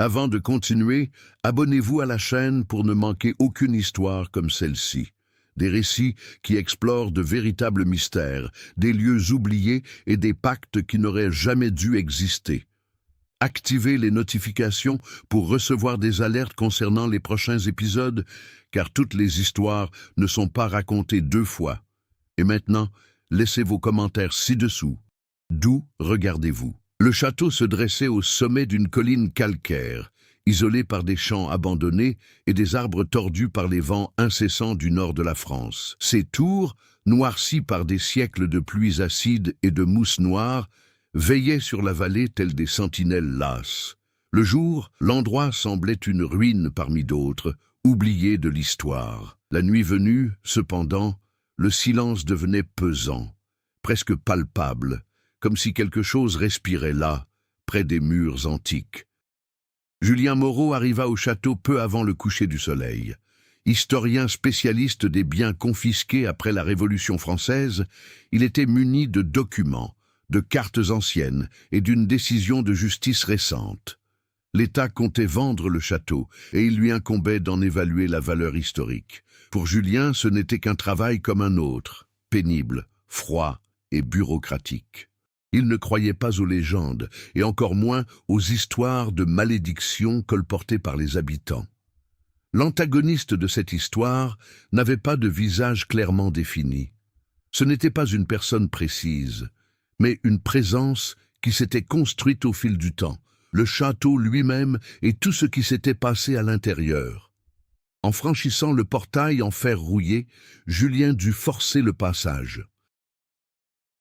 Avant de continuer, abonnez-vous à la chaîne pour ne manquer aucune histoire comme celle-ci. Des récits qui explorent de véritables mystères, des lieux oubliés et des pactes qui n'auraient jamais dû exister. Activez les notifications pour recevoir des alertes concernant les prochains épisodes, car toutes les histoires ne sont pas racontées deux fois. Et maintenant, laissez vos commentaires ci-dessous. D'où regardez-vous? Le château se dressait au sommet d'une colline calcaire, isolée par des champs abandonnés et des arbres tordus par les vents incessants du nord de la France. Ses tours, noircies par des siècles de pluies acides et de mousse noire, veillaient sur la vallée telles des sentinelles lasses. Le jour, l'endroit semblait une ruine parmi d'autres, oubliée de l'histoire. La nuit venue, cependant, le silence devenait pesant, presque palpable, comme si quelque chose respirait là, près des murs antiques. Julien Moreau arriva au château peu avant le coucher du soleil. Historien spécialiste des biens confisqués après la Révolution française, il était muni de documents, de cartes anciennes et d'une décision de justice récente. L'État comptait vendre le château et il lui incombait d'en évaluer la valeur historique. Pour Julien, ce n'était qu'un travail comme un autre, pénible, froid et bureaucratique. Il ne croyait pas aux légendes, et encore moins aux histoires de malédiction colportées par les habitants. L'antagoniste de cette histoire n'avait pas de visage clairement défini. Ce n'était pas une personne précise, mais une présence qui s'était construite au fil du temps, le château lui-même et tout ce qui s'était passé à l'intérieur. En franchissant le portail en fer rouillé, Julien dut forcer le passage.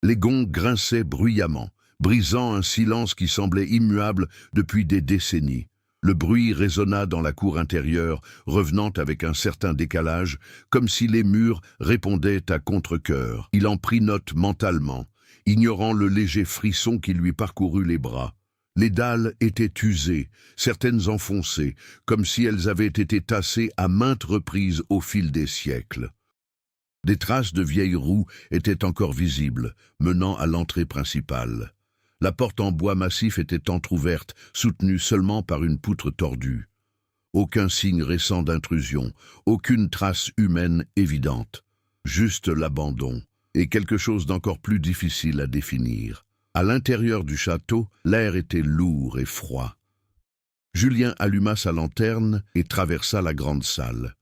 Les gonds grinçaient bruyamment, brisant un silence qui semblait immuable depuis des décennies. Le bruit résonna dans la cour intérieure, revenant avec un certain décalage, comme si les murs répondaient à contre-cœur. Il en prit note mentalement, ignorant le léger frisson qui lui parcourut les bras. Les dalles étaient usées, certaines enfoncées, comme si elles avaient été tassées à maintes reprises au fil des siècles. Des traces de vieilles roues étaient encore visibles, menant à l'entrée principale. La porte en bois massif était entr'ouverte, soutenue seulement par une poutre tordue. Aucun signe récent d'intrusion, aucune trace humaine évidente. Juste l'abandon, et quelque chose d'encore plus difficile à définir. À l'intérieur du château, l'air était lourd et froid. Julien alluma sa lanterne et traversa la grande salle.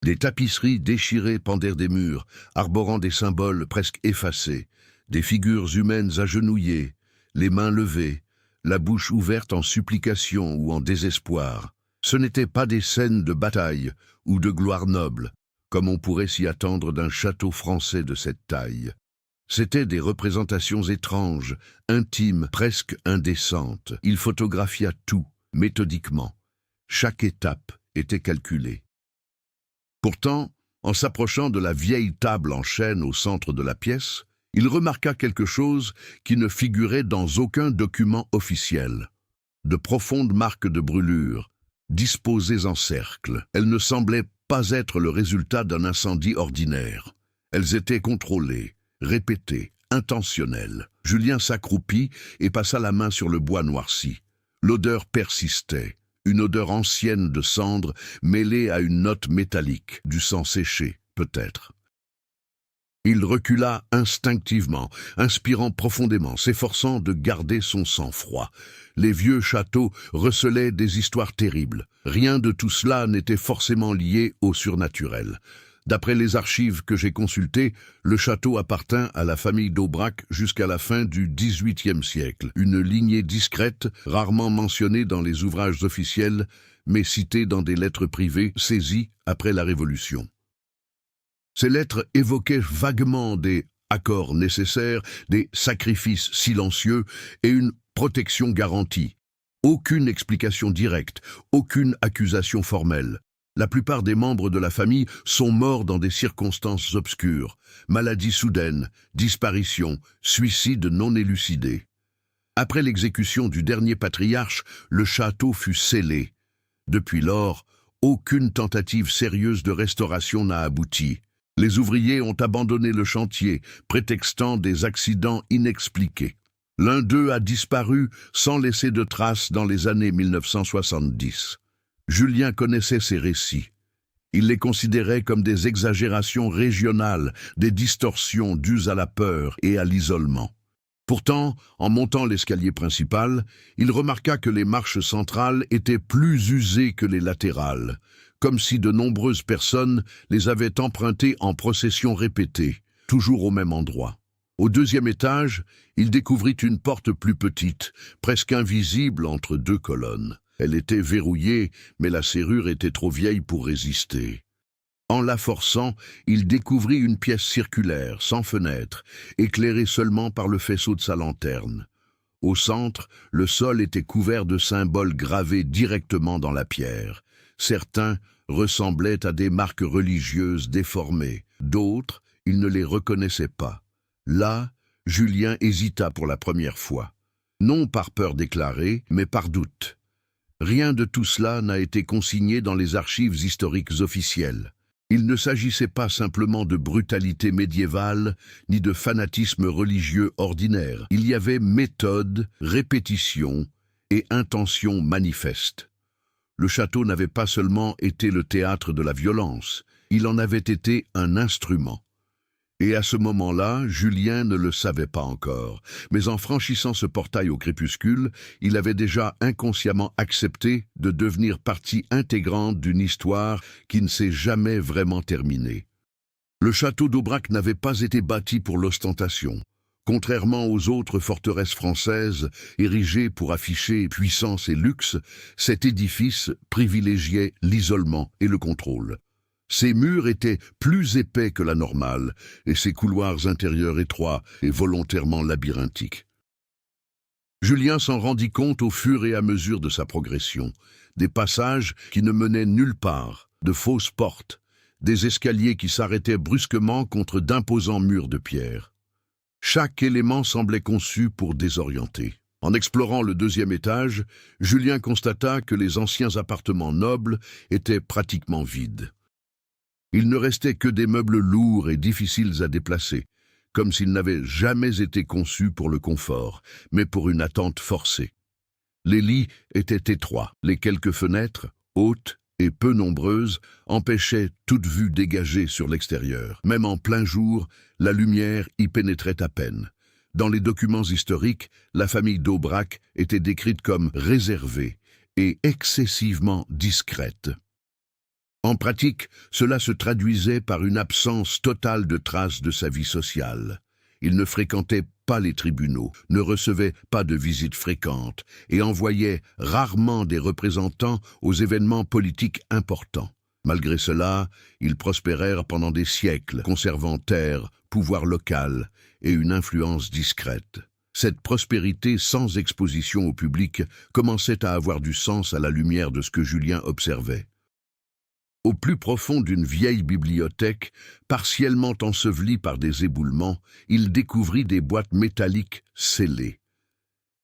Des tapisseries déchirées pendaient des murs, arborant des symboles presque effacés, des figures humaines agenouillées, les mains levées, la bouche ouverte en supplication ou en désespoir. Ce n'étaient pas des scènes de bataille ou de gloire noble, comme on pourrait s'y attendre d'un château français de cette taille. C'étaient des représentations étranges, intimes, presque indécentes. Il photographia tout, méthodiquement. Chaque étape était calculée. Pourtant, en s'approchant de la vieille table en chêne au centre de la pièce, il remarqua quelque chose qui ne figurait dans aucun document officiel. De profondes marques de brûlure, disposées en cercle. Elles ne semblaient pas être le résultat d'un incendie ordinaire. Elles étaient contrôlées, répétées, intentionnelles. Julien s'accroupit et passa la main sur le bois noirci. L'odeur persistait. Une odeur ancienne de cendre mêlée à une note métallique, du sang séché, peut-être. Il recula instinctivement, inspirant profondément, s'efforçant de garder son sang-froid. Les vieux châteaux recelaient des histoires terribles. Rien de tout cela n'était forcément lié au surnaturel. D'après les archives que j'ai consultées, le château appartint à la famille d'Aubrac jusqu'à la fin du XVIIIe siècle. Une lignée discrète, rarement mentionnée dans les ouvrages officiels, mais citée dans des lettres privées saisies après la Révolution. Ces lettres évoquaient vaguement des accords nécessaires, des sacrifices silencieux et une protection garantie. Aucune explication directe, aucune accusation formelle. La plupart des membres de la famille sont morts dans des circonstances obscures, maladies soudaines, disparitions, suicides non élucidés. Après l'exécution du dernier patriarche, le château fut scellé. Depuis lors, aucune tentative sérieuse de restauration n'a abouti. Les ouvriers ont abandonné le chantier, prétextant des accidents inexpliqués. L'un d'eux a disparu sans laisser de traces dans les années 1970. Julien connaissait ces récits. Il les considérait comme des exagérations régionales, des distorsions dues à la peur et à l'isolement. Pourtant, en montant l'escalier principal, il remarqua que les marches centrales étaient plus usées que les latérales, comme si de nombreuses personnes les avaient empruntées en processions répétées, toujours au même endroit. Au deuxième étage, il découvrit une porte plus petite, presque invisible entre deux colonnes. Elle était verrouillée, mais la serrure était trop vieille pour résister. En la forçant, il découvrit une pièce circulaire, sans fenêtre, éclairée seulement par le faisceau de sa lanterne. Au centre, le sol était couvert de symboles gravés directement dans la pierre. Certains ressemblaient à des marques religieuses déformées, d'autres, il ne les reconnaissait pas. Là, Julien hésita pour la première fois. Non par peur déclarée, mais par doute. Rien de tout cela n'a été consigné dans les archives historiques officielles. Il ne s'agissait pas simplement de brutalité médiévale, ni de fanatisme religieux ordinaire. Il y avait méthode, répétition et intention manifeste. Le château n'avait pas seulement été le théâtre de la violence, il en avait été un instrument. Et à ce moment-là, Julien ne le savait pas encore, mais en franchissant ce portail au crépuscule, il avait déjà inconsciemment accepté de devenir partie intégrante d'une histoire qui ne s'est jamais vraiment terminée. Le château d'Aubrac n'avait pas été bâti pour l'ostentation. Contrairement aux autres forteresses françaises, érigées pour afficher puissance et luxe, cet édifice privilégiait l'isolement et le contrôle. Ses murs étaient plus épais que la normale, et ses couloirs intérieurs étroits et volontairement labyrinthiques. Julien s'en rendit compte au fur et à mesure de sa progression. Des passages qui ne menaient nulle part, de fausses portes, des escaliers qui s'arrêtaient brusquement contre d'imposants murs de pierre. Chaque élément semblait conçu pour désorienter. En explorant le deuxième étage, Julien constata que les anciens appartements nobles étaient pratiquement vides. Il ne restait que des meubles lourds et difficiles à déplacer, comme s'ils n'avaient jamais été conçus pour le confort, mais pour une attente forcée. Les lits étaient étroits, les quelques fenêtres, hautes et peu nombreuses, empêchaient toute vue dégagée sur l'extérieur. Même en plein jour, la lumière y pénétrait à peine. Dans les documents historiques, la famille d'Aubrac était décrite comme réservée et excessivement discrète. En pratique, cela se traduisait par une absence totale de traces de sa vie sociale. Il ne fréquentait pas les tribunaux, ne recevait pas de visites fréquentes et envoyait rarement des représentants aux événements politiques importants. Malgré cela, ils prospérèrent pendant des siècles, conservant terre, pouvoir local et une influence discrète. Cette prospérité sans exposition au public commençait à avoir du sens à la lumière de ce que Julien observait. Au plus profond d'une vieille bibliothèque, partiellement ensevelie par des éboulements, il découvrit des boîtes métalliques scellées.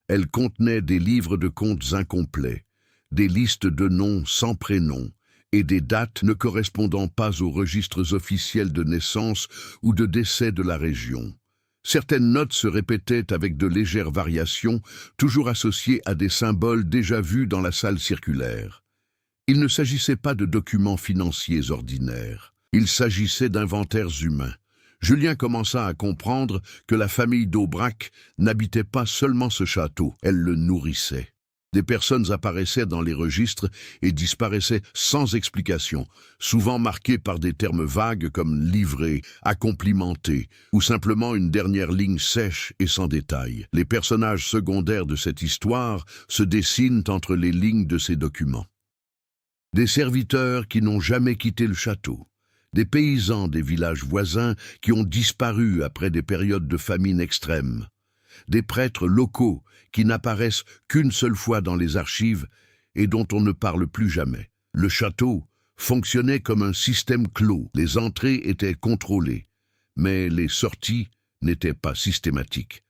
Elles contenaient des livres de comptes incomplets, des listes de noms sans prénom et des dates ne correspondant pas aux registres officiels de naissance ou de décès de la région. Certaines notes se répétaient avec de légères variations, toujours associées à des symboles déjà vus dans la salle circulaire. Il ne s'agissait pas de documents financiers ordinaires. Il s'agissait d'inventaires humains. Julien commença à comprendre que la famille d'Aubrac n'habitait pas seulement ce château, elle le nourrissait. Des personnes apparaissaient dans les registres et disparaissaient sans explication, souvent marquées par des termes vagues comme livré, accomplimenté, ou simplement une dernière ligne sèche et sans détail. Les personnages secondaires de cette histoire se dessinent entre les lignes de ces documents. Des serviteurs qui n'ont jamais quitté le château, des paysans des villages voisins qui ont disparu après des périodes de famine extrême, des prêtres locaux qui n'apparaissent qu'une seule fois dans les archives et dont on ne parle plus jamais. Le château fonctionnait comme un système clos. Les entrées étaient contrôlées, mais les sorties n'étaient pas systématiques.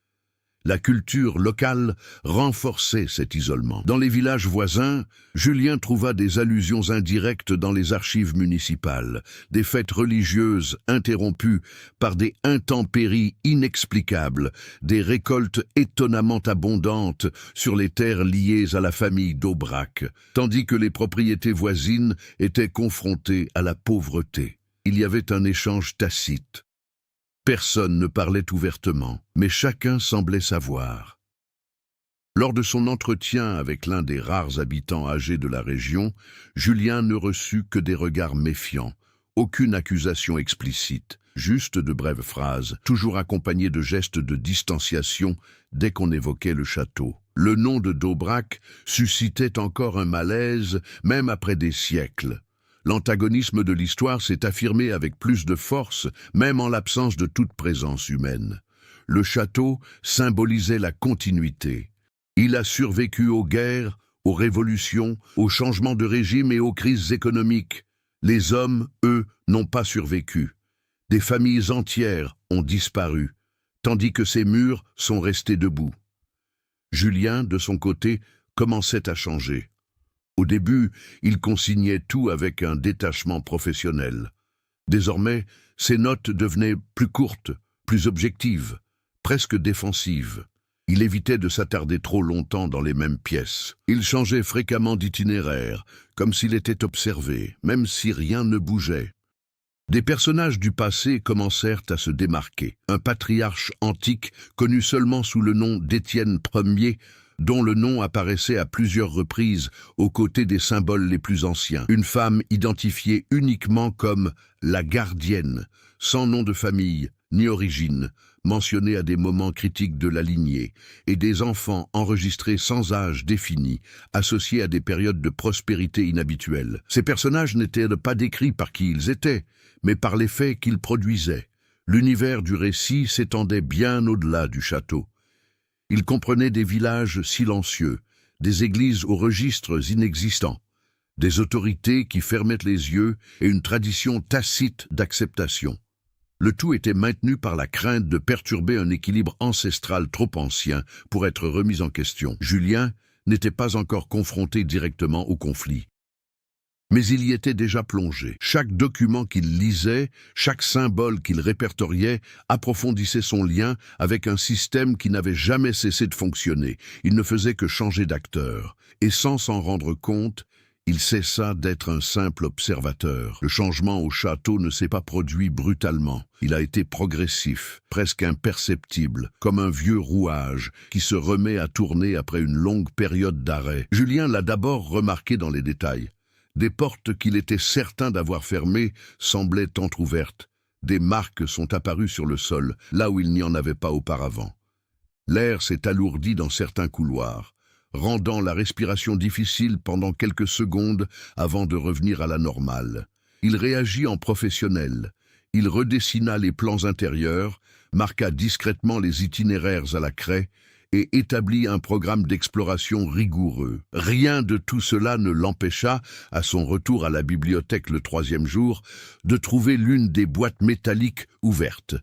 La culture locale renforçait cet isolement. Dans les villages voisins, Julien trouva des allusions indirectes dans les archives municipales, des fêtes religieuses interrompues par des intempéries inexplicables, des récoltes étonnamment abondantes sur les terres liées à la famille d'Aubrac, tandis que les propriétés voisines étaient confrontées à la pauvreté. Il y avait un échange tacite. Personne ne parlait ouvertement, mais chacun semblait savoir. Lors de son entretien avec l'un des rares habitants âgés de la région, Julien ne reçut que des regards méfiants, aucune accusation explicite, juste de brèves phrases, toujours accompagnées de gestes de distanciation dès qu'on évoquait le château. Le nom de d'Aubrac suscitait encore un malaise, même après des siècles. L'antagonisme de l'histoire s'est affirmé avec plus de force, même en l'absence de toute présence humaine. Le château symbolisait la continuité. Il a survécu aux guerres, aux révolutions, aux changements de régime et aux crises économiques. Les hommes, eux, n'ont pas survécu. Des familles entières ont disparu, tandis que ces murs sont restés debout. Julien, de son côté, commençait à changer. Au début, il consignait tout avec un détachement professionnel. Désormais, ses notes devenaient plus courtes, plus objectives, presque défensives. Il évitait de s'attarder trop longtemps dans les mêmes pièces. Il changeait fréquemment d'itinéraire, comme s'il était observé, même si rien ne bougeait. Des personnages du passé commencèrent à se démarquer. Un patriarche antique, connu seulement sous le nom d'Étienne Ier, dont le nom apparaissait à plusieurs reprises aux côtés des symboles les plus anciens. Une femme identifiée uniquement comme la gardienne, sans nom de famille ni origine, mentionnée à des moments critiques de la lignée, et des enfants enregistrés sans âge défini, associés à des périodes de prospérité inhabituelles. Ces personnages n'étaient pas décrits par qui ils étaient, mais par les faits qu'ils produisaient. L'univers du récit s'étendait bien au-delà du château. Il comprenait des villages silencieux, des églises aux registres inexistants, des autorités qui fermaient les yeux et une tradition tacite d'acceptation. Le tout était maintenu par la crainte de perturber un équilibre ancestral trop ancien pour être remis en question. Julien n'était pas encore confronté directement au conflit. Mais il y était déjà plongé. Chaque document qu'il lisait, chaque symbole qu'il répertoriait, approfondissait son lien avec un système qui n'avait jamais cessé de fonctionner. Il ne faisait que changer d'acteur. Et sans s'en rendre compte, il cessa d'être un simple observateur. Le changement au château ne s'est pas produit brutalement. Il a été progressif, presque imperceptible, comme un vieux rouage qui se remet à tourner après une longue période d'arrêt. Julien l'a d'abord remarqué dans les détails. Des portes qu'il était certain d'avoir fermées semblaient entr'ouvertes. Des marques sont apparues sur le sol, là où il n'y en avait pas auparavant. L'air s'est alourdi dans certains couloirs, rendant la respiration difficile pendant quelques secondes avant de revenir à la normale. Il réagit en professionnel. Il redessina les plans intérieurs, marqua discrètement les itinéraires à la craie et établit un programme d'exploration rigoureux. Rien de tout cela ne l'empêcha, à son retour à la bibliothèque le 3e jour, de trouver l'une des boîtes métalliques ouvertes,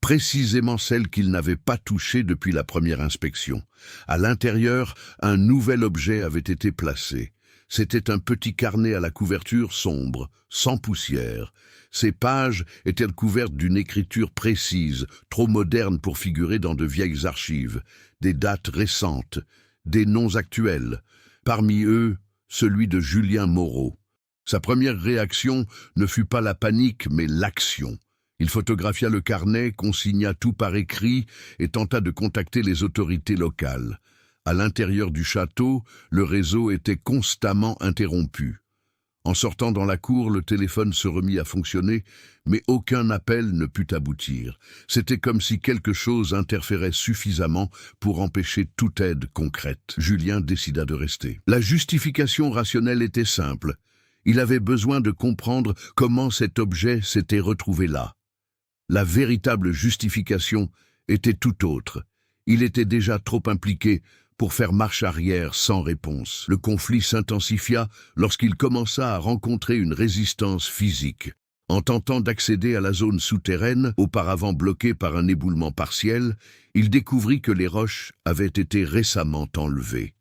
précisément celle qu'il n'avait pas touchée depuis la première inspection. À l'intérieur, un nouvel objet avait été placé. C'était un petit carnet à la couverture sombre, sans poussière. Ses pages étaient couvertes d'une écriture précise, trop moderne pour figurer dans de vieilles archives, des dates récentes, des noms actuels. Parmi eux, celui de Julien Moreau. Sa première réaction ne fut pas la panique, mais l'action. Il photographia le carnet, consigna tout par écrit et tenta de contacter les autorités locales. À l'intérieur du château, le réseau était constamment interrompu. En sortant dans la cour, le téléphone se remit à fonctionner, mais aucun appel ne put aboutir. C'était comme si quelque chose interférait suffisamment pour empêcher toute aide concrète. Julien décida de rester. La justification rationnelle était simple. Il avait besoin de comprendre comment cet objet s'était retrouvé là. La véritable justification était tout autre. Il était déjà trop impliqué pour faire marche arrière sans réponse. Le conflit s'intensifia lorsqu'il commença à rencontrer une résistance physique. En tentant d'accéder à la zone souterraine, auparavant bloquée par un éboulement partiel, il découvrit que les roches avaient été récemment enlevées.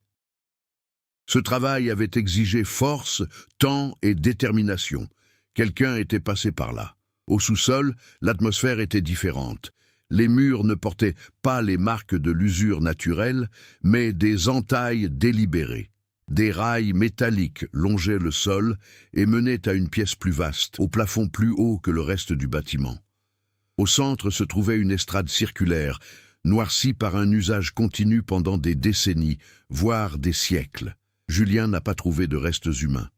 Ce travail avait exigé force, temps et détermination. Quelqu'un était passé par là. Au sous-sol, l'atmosphère était différente. Les murs ne portaient pas les marques de l'usure naturelle, mais des entailles délibérées. Des rails métalliques longeaient le sol et menaient à une pièce plus vaste, au plafond plus haut que le reste du bâtiment. Au centre se trouvait une estrade circulaire, noircie par un usage continu pendant des décennies, voire des siècles. Julien n'a pas trouvé de restes humains.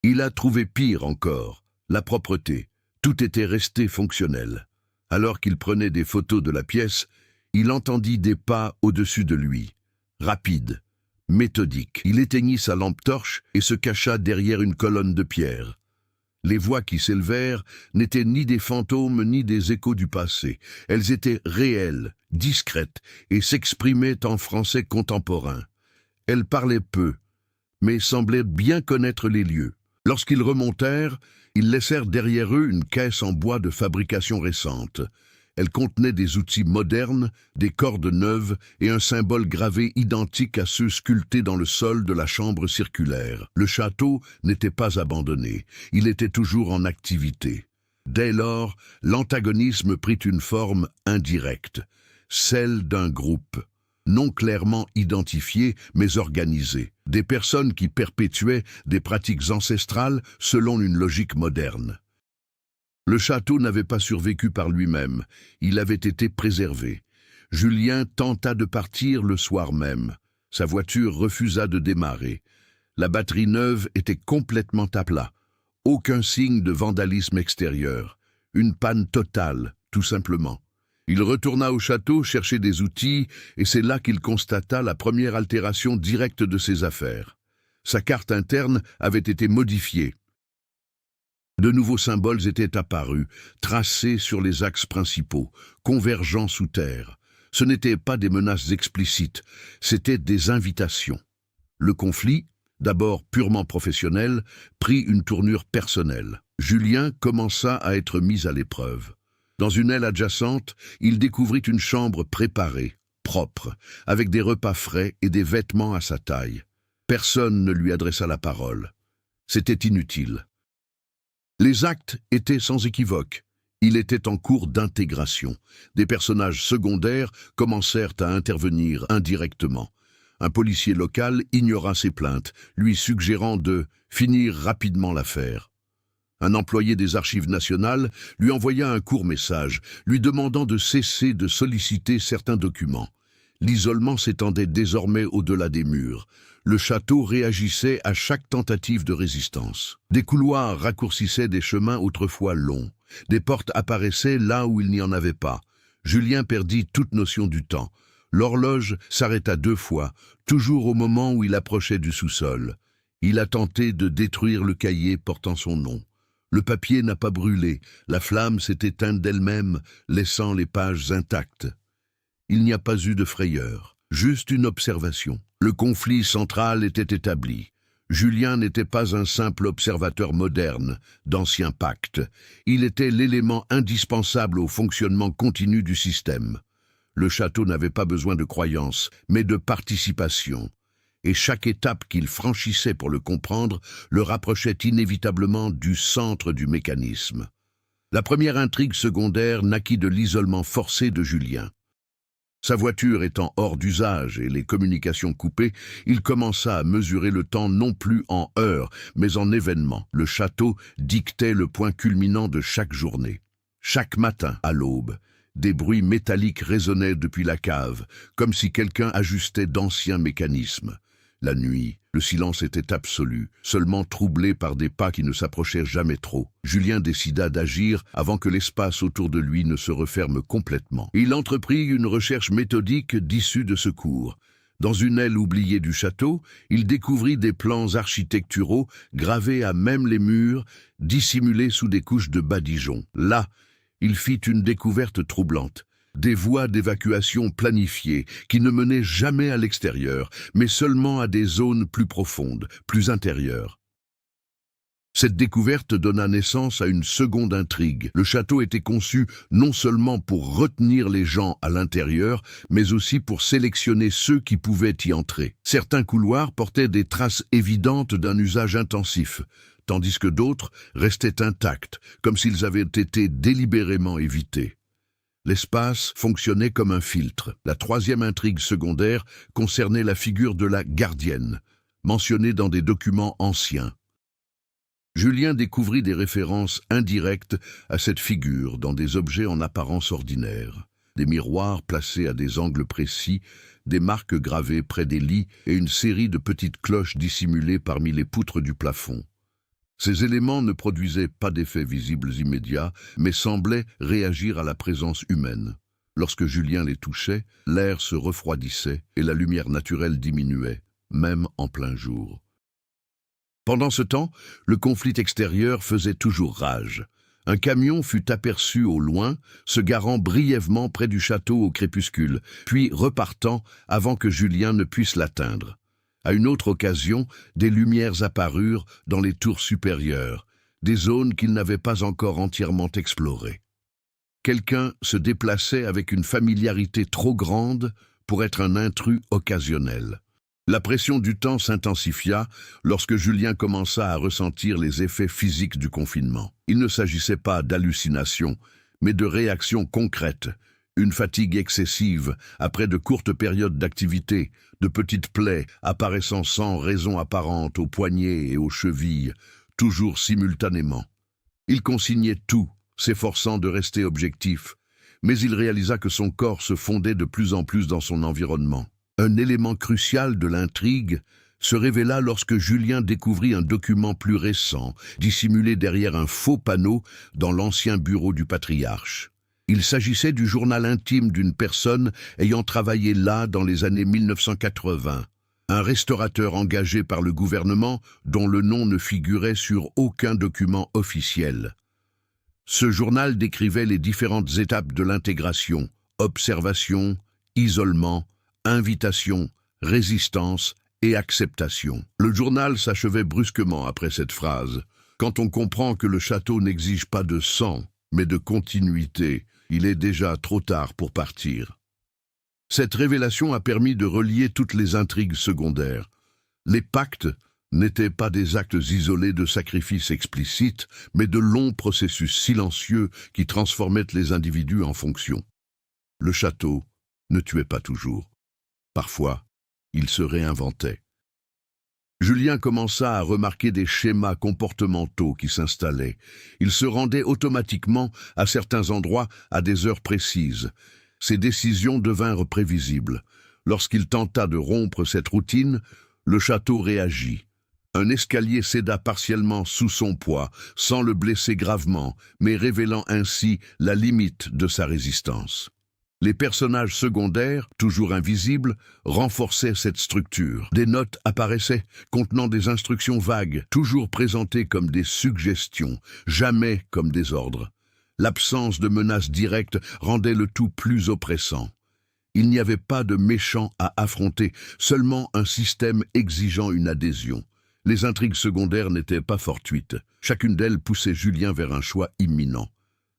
Il a trouvé pire encore, la propreté. Tout était resté fonctionnel. Alors qu'il prenait des photos de la pièce, il entendit des pas au-dessus de lui. Rapides, méthodiques. Il éteignit sa lampe torche et se cacha derrière une colonne de pierre. Les voix qui s'élevèrent n'étaient ni des fantômes ni des échos du passé. Elles étaient réelles, discrètes et s'exprimaient en français contemporain. Elles parlaient peu, mais semblaient bien connaître les lieux. Lorsqu'ils remontèrent, ils laissèrent derrière eux une caisse en bois de fabrication récente. Elle contenait des outils modernes, des cordes neuves et un symbole gravé identique à ceux sculptés dans le sol de la chambre circulaire. Le château n'était pas abandonné, il était toujours en activité. Dès lors, l'antagonisme prit une forme indirecte, celle d'un groupe, non clairement identifié mais organisé, des personnes qui perpétuaient des pratiques ancestrales selon une logique moderne. Le château n'avait pas survécu par lui-même, il avait été préservé. Julien tenta de partir le soir même. Sa voiture refusa de démarrer. La batterie neuve était complètement à plat. Aucun signe de vandalisme extérieur. Une panne totale, tout simplement. Il retourna au château chercher des outils et c'est là qu'il constata la première altération directe de ses affaires. Sa carte interne avait été modifiée. De nouveaux symboles étaient apparus, tracés sur les axes principaux, convergeant sous terre. Ce n'étaient pas des menaces explicites, c'étaient des invitations. Le conflit, d'abord purement professionnel, prit une tournure personnelle. Julien commença à être mis à l'épreuve. Dans une aile adjacente, il découvrit une chambre préparée, propre, avec des repas frais et des vêtements à sa taille. Personne ne lui adressa la parole. C'était inutile. Les actes étaient sans équivoque. Il était en cours d'intégration. Des personnages secondaires commencèrent à intervenir indirectement. Un policier local ignora ses plaintes, lui suggérant de finir rapidement l'affaire. Un employé des Archives nationales lui envoya un court message, lui demandant de cesser de solliciter certains documents. L'isolement s'étendait désormais au-delà des murs. Le château réagissait à chaque tentative de résistance. Des couloirs raccourcissaient des chemins autrefois longs. Des portes apparaissaient là où il n'y en avait pas. Julien perdit toute notion du temps. L'horloge s'arrêta 2 fois, toujours au moment où il approchait du sous-sol. Il a tenté de détruire le cahier portant son nom. Le papier n'a pas brûlé, la flamme s'est éteinte d'elle-même, laissant les pages intactes. Il n'y a pas eu de frayeur, juste une observation. Le conflit central était établi. Julien n'était pas un simple observateur moderne, d'anciens pactes. Il était l'élément indispensable au fonctionnement continu du système. Le château n'avait pas besoin de croyance, mais de participation. Et chaque étape qu'il franchissait pour le comprendre le rapprochait inévitablement du centre du mécanisme. La première intrigue secondaire naquit de l'isolement forcé de Julien. Sa voiture étant hors d'usage et les communications coupées, il commença à mesurer le temps non plus en heures, mais en événements. Le château dictait le point culminant de chaque journée. Chaque matin, à l'aube, des bruits métalliques résonnaient depuis la cave, comme si quelqu'un ajustait d'anciens mécanismes. La nuit, le silence était absolu, seulement troublé par des pas qui ne s'approchèrent jamais trop. Julien décida d'agir avant que l'espace autour de lui ne se referme complètement. Il entreprit une recherche méthodique d'issues de secours. Dans une aile oubliée du château, il découvrit des plans architecturaux gravés à même les murs, dissimulés sous des couches de badigeons. Là, il fit une découverte troublante. Des voies d'évacuation planifiées qui ne menaient jamais à l'extérieur, mais seulement à des zones plus profondes, plus intérieures. Cette découverte donna naissance à une seconde intrigue. Le château était conçu non seulement pour retenir les gens à l'intérieur, mais aussi pour sélectionner ceux qui pouvaient y entrer. Certains couloirs portaient des traces évidentes d'un usage intensif, tandis que d'autres restaient intacts, comme s'ils avaient été délibérément évités. L'espace fonctionnait comme un filtre. La troisième intrigue secondaire concernait la figure de la gardienne, mentionnée dans des documents anciens. Julien découvrit des références indirectes à cette figure dans des objets en apparence ordinaires. Des miroirs placés à des angles précis, des marques gravées près des lits et une série de petites cloches dissimulées parmi les poutres du plafond. Ces éléments ne produisaient pas d'effets visibles immédiats, mais semblaient réagir à la présence humaine. Lorsque Julien les touchait, l'air se refroidissait et la lumière naturelle diminuait, même en plein jour. Pendant ce temps, le conflit extérieur faisait toujours rage. Un camion fut aperçu au loin, se garant brièvement près du château au crépuscule, puis repartant avant que Julien ne puisse l'atteindre. À une autre occasion, des lumières apparurent dans les tours supérieures, des zones qu'il n'avait pas encore entièrement explorées. Quelqu'un se déplaçait avec une familiarité trop grande pour être un intrus occasionnel. La pression du temps s'intensifia lorsque Julien commença à ressentir les effets physiques du confinement. Il ne s'agissait pas d'hallucinations, mais de réactions concrètes. Une fatigue excessive après de courtes périodes d'activité, de petites plaies apparaissant sans raison apparente aux poignets et aux chevilles, toujours simultanément. Il consignait tout, s'efforçant de rester objectif, mais il réalisa que son corps se fondait de plus en plus dans son environnement. Un élément crucial de l'intrigue se révéla lorsque Julien découvrit un document plus récent, dissimulé derrière un faux panneau dans l'ancien bureau du patriarche. Il s'agissait du journal intime d'une personne ayant travaillé là dans les années 1980, un restaurateur engagé par le gouvernement dont le nom ne figurait sur aucun document officiel. Ce journal décrivait les différentes étapes de l'intégration, observation, isolement, invitation, résistance et acceptation. Le journal s'achevait brusquement après cette phrase. Quand on comprend que le château n'exige pas de sang, mais de continuité, il est déjà trop tard pour partir. Cette révélation a permis de relier toutes les intrigues secondaires. Les pactes n'étaient pas des actes isolés de sacrifices explicites, mais de longs processus silencieux qui transformaient les individus en fonctions. Le château ne tuait pas toujours. Parfois, il se réinventait. Julien commença à remarquer des schémas comportementaux qui s'installaient. Il se rendait automatiquement à certains endroits à des heures précises. Ses décisions devinrent prévisibles. Lorsqu'il tenta de rompre cette routine, le château réagit. Un escalier céda partiellement sous son poids, sans le blesser gravement, mais révélant ainsi la limite de sa résistance. Les personnages secondaires, toujours invisibles, renforçaient cette structure. Des notes apparaissaient, contenant des instructions vagues, toujours présentées comme des suggestions, jamais comme des ordres. L'absence de menaces directes rendait le tout plus oppressant. Il n'y avait pas de méchant à affronter, seulement un système exigeant une adhésion. Les intrigues secondaires n'étaient pas fortuites. Chacune d'elles poussait Julien vers un choix imminent.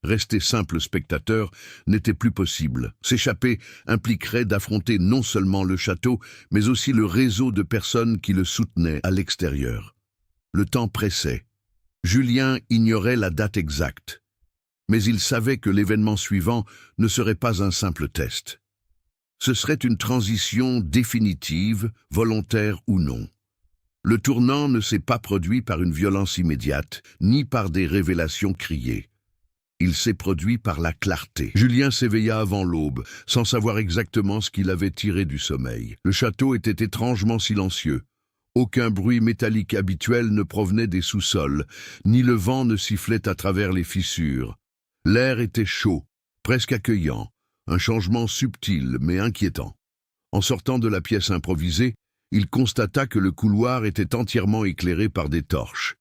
Rester simple spectateur n'était plus possible. S'échapper impliquerait d'affronter non seulement le château, mais aussi le réseau de personnes qui le soutenaient à l'extérieur. Le temps pressait. Julien ignorait la date exacte. Mais il savait que l'événement suivant ne serait pas un simple test. Ce serait une transition définitive, volontaire ou non. Le tournant ne s'est pas produit par une violence immédiate, ni par des révélations criées. Il s'est produit par la clarté. Julien s'éveilla avant l'aube, sans savoir exactement ce qu'il avait tiré du sommeil. Le château était étrangement silencieux. Aucun bruit métallique habituel ne provenait des sous-sols, ni le vent ne sifflait à travers les fissures. L'air était chaud, presque accueillant, un changement subtil mais inquiétant. En sortant de la pièce improvisée, il constata que le couloir était entièrement éclairé par des torches.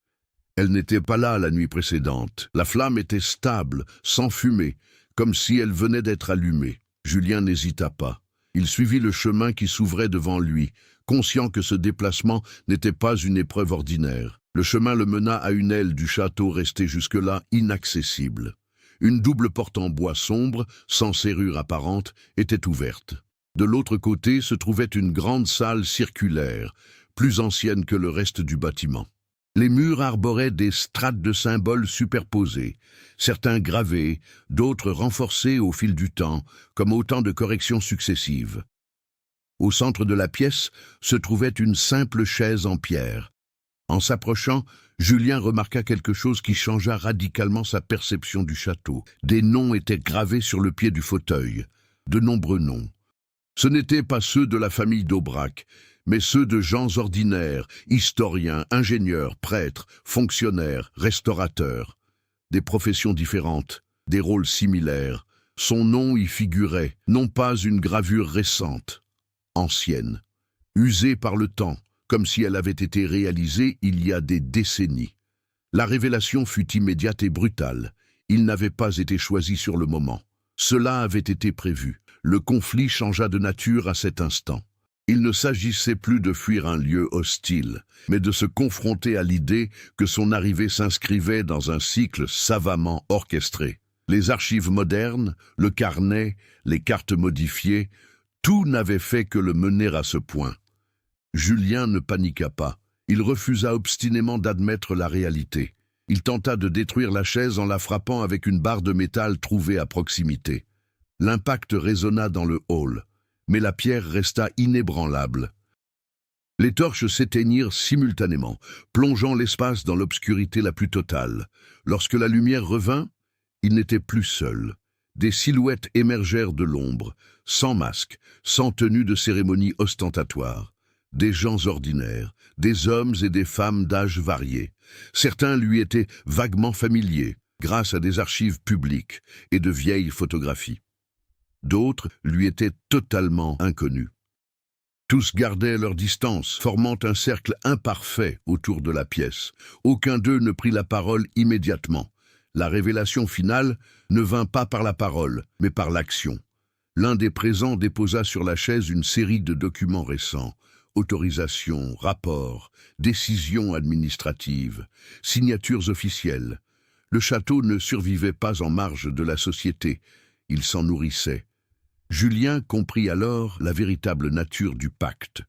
Elle n'était pas là la nuit précédente. La flamme était stable, sans fumée, comme si elle venait d'être allumée. Julien n'hésita pas. Il suivit le chemin qui s'ouvrait devant lui, conscient que ce déplacement n'était pas une épreuve ordinaire. Le chemin le mena à une aile du château restée jusque-là inaccessible. Une double porte en bois sombre, sans serrure apparente, était ouverte. De l'autre côté se trouvait une grande salle circulaire, plus ancienne que le reste du bâtiment. Les murs arboraient des strates de symboles superposés, certains gravés, d'autres renforcés au fil du temps, comme autant de corrections successives. Au centre de la pièce se trouvait une simple chaise en pierre. En s'approchant, Julien remarqua quelque chose qui changea radicalement sa perception du château. Des noms étaient gravés sur le pied du fauteuil, de nombreux noms. Ce n'étaient pas ceux de la famille d'Aubrac, mais ceux de gens ordinaires, historiens, ingénieurs, prêtres, fonctionnaires, restaurateurs. Des professions différentes, des rôles similaires. Son nom y figurait, non pas une gravure récente, ancienne, usée par le temps, comme si elle avait été réalisée il y a des décennies. La révélation fut immédiate et brutale. Il n'avait pas été choisi sur le moment. Cela avait été prévu. Le conflit changea de nature à cet instant. Il ne s'agissait plus de fuir un lieu hostile, mais de se confronter à l'idée que son arrivée s'inscrivait dans un cycle savamment orchestré. Les archives modernes, le carnet, les cartes modifiées, tout n'avait fait que le mener à ce point. Julien ne paniqua pas. Il refusa obstinément d'admettre la réalité. Il tenta de détruire la chaise en la frappant avec une barre de métal trouvée à proximité. L'impact résonna dans le hall, mais la pierre resta inébranlable. Les torches s'éteignirent simultanément, plongeant l'espace dans l'obscurité la plus totale. Lorsque la lumière revint, il n'était plus seul. Des silhouettes émergèrent de l'ombre, sans masque, sans tenue de cérémonie ostentatoire. Des gens ordinaires, des hommes et des femmes d'âge variés. Certains lui étaient vaguement familiers, grâce à des archives publiques et de vieilles photographies. D'autres lui étaient totalement inconnus. Tous gardaient leur distance, formant un cercle imparfait autour de la pièce. Aucun d'eux ne prit la parole immédiatement. La révélation finale ne vint pas par la parole, mais par l'action. L'un des présents déposa sur la chaise une série de documents récents. Autorisations, rapports, décisions administratives, signatures officielles. Le château ne survivait pas en marge de la société, il s'en nourrissait. Julien comprit alors la véritable nature du pacte.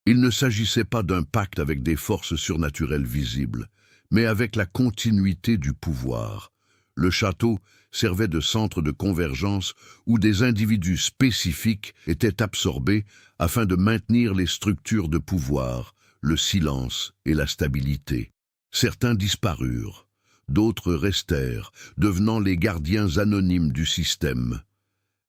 Il ne s'agissait pas d'un pacte avec des forces surnaturelles visibles, mais avec la continuité du pouvoir. Le château servait de centre de convergence où des individus spécifiques étaient absorbés afin de maintenir les structures de pouvoir, le silence et la stabilité. Certains disparurent, d'autres restèrent, devenant les gardiens anonymes du système.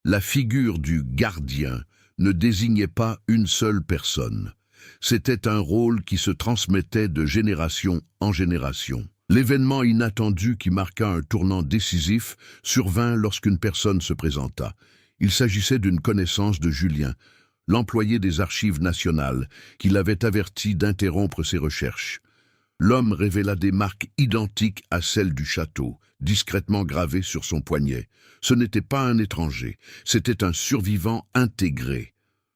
La figure du gardien ne désignait pas une seule personne. C'était un rôle qui se transmettait de génération en génération. L'événement inattendu qui marqua un tournant décisif survint lorsqu'une personne se présenta. Il s'agissait d'une connaissance de Julien, l'employé des archives nationales, qui l'avait averti d'interrompre ses recherches. L'homme révéla des marques identiques à celles du château, discrètement gravées sur son poignet. Ce n'était pas un étranger, c'était un survivant intégré.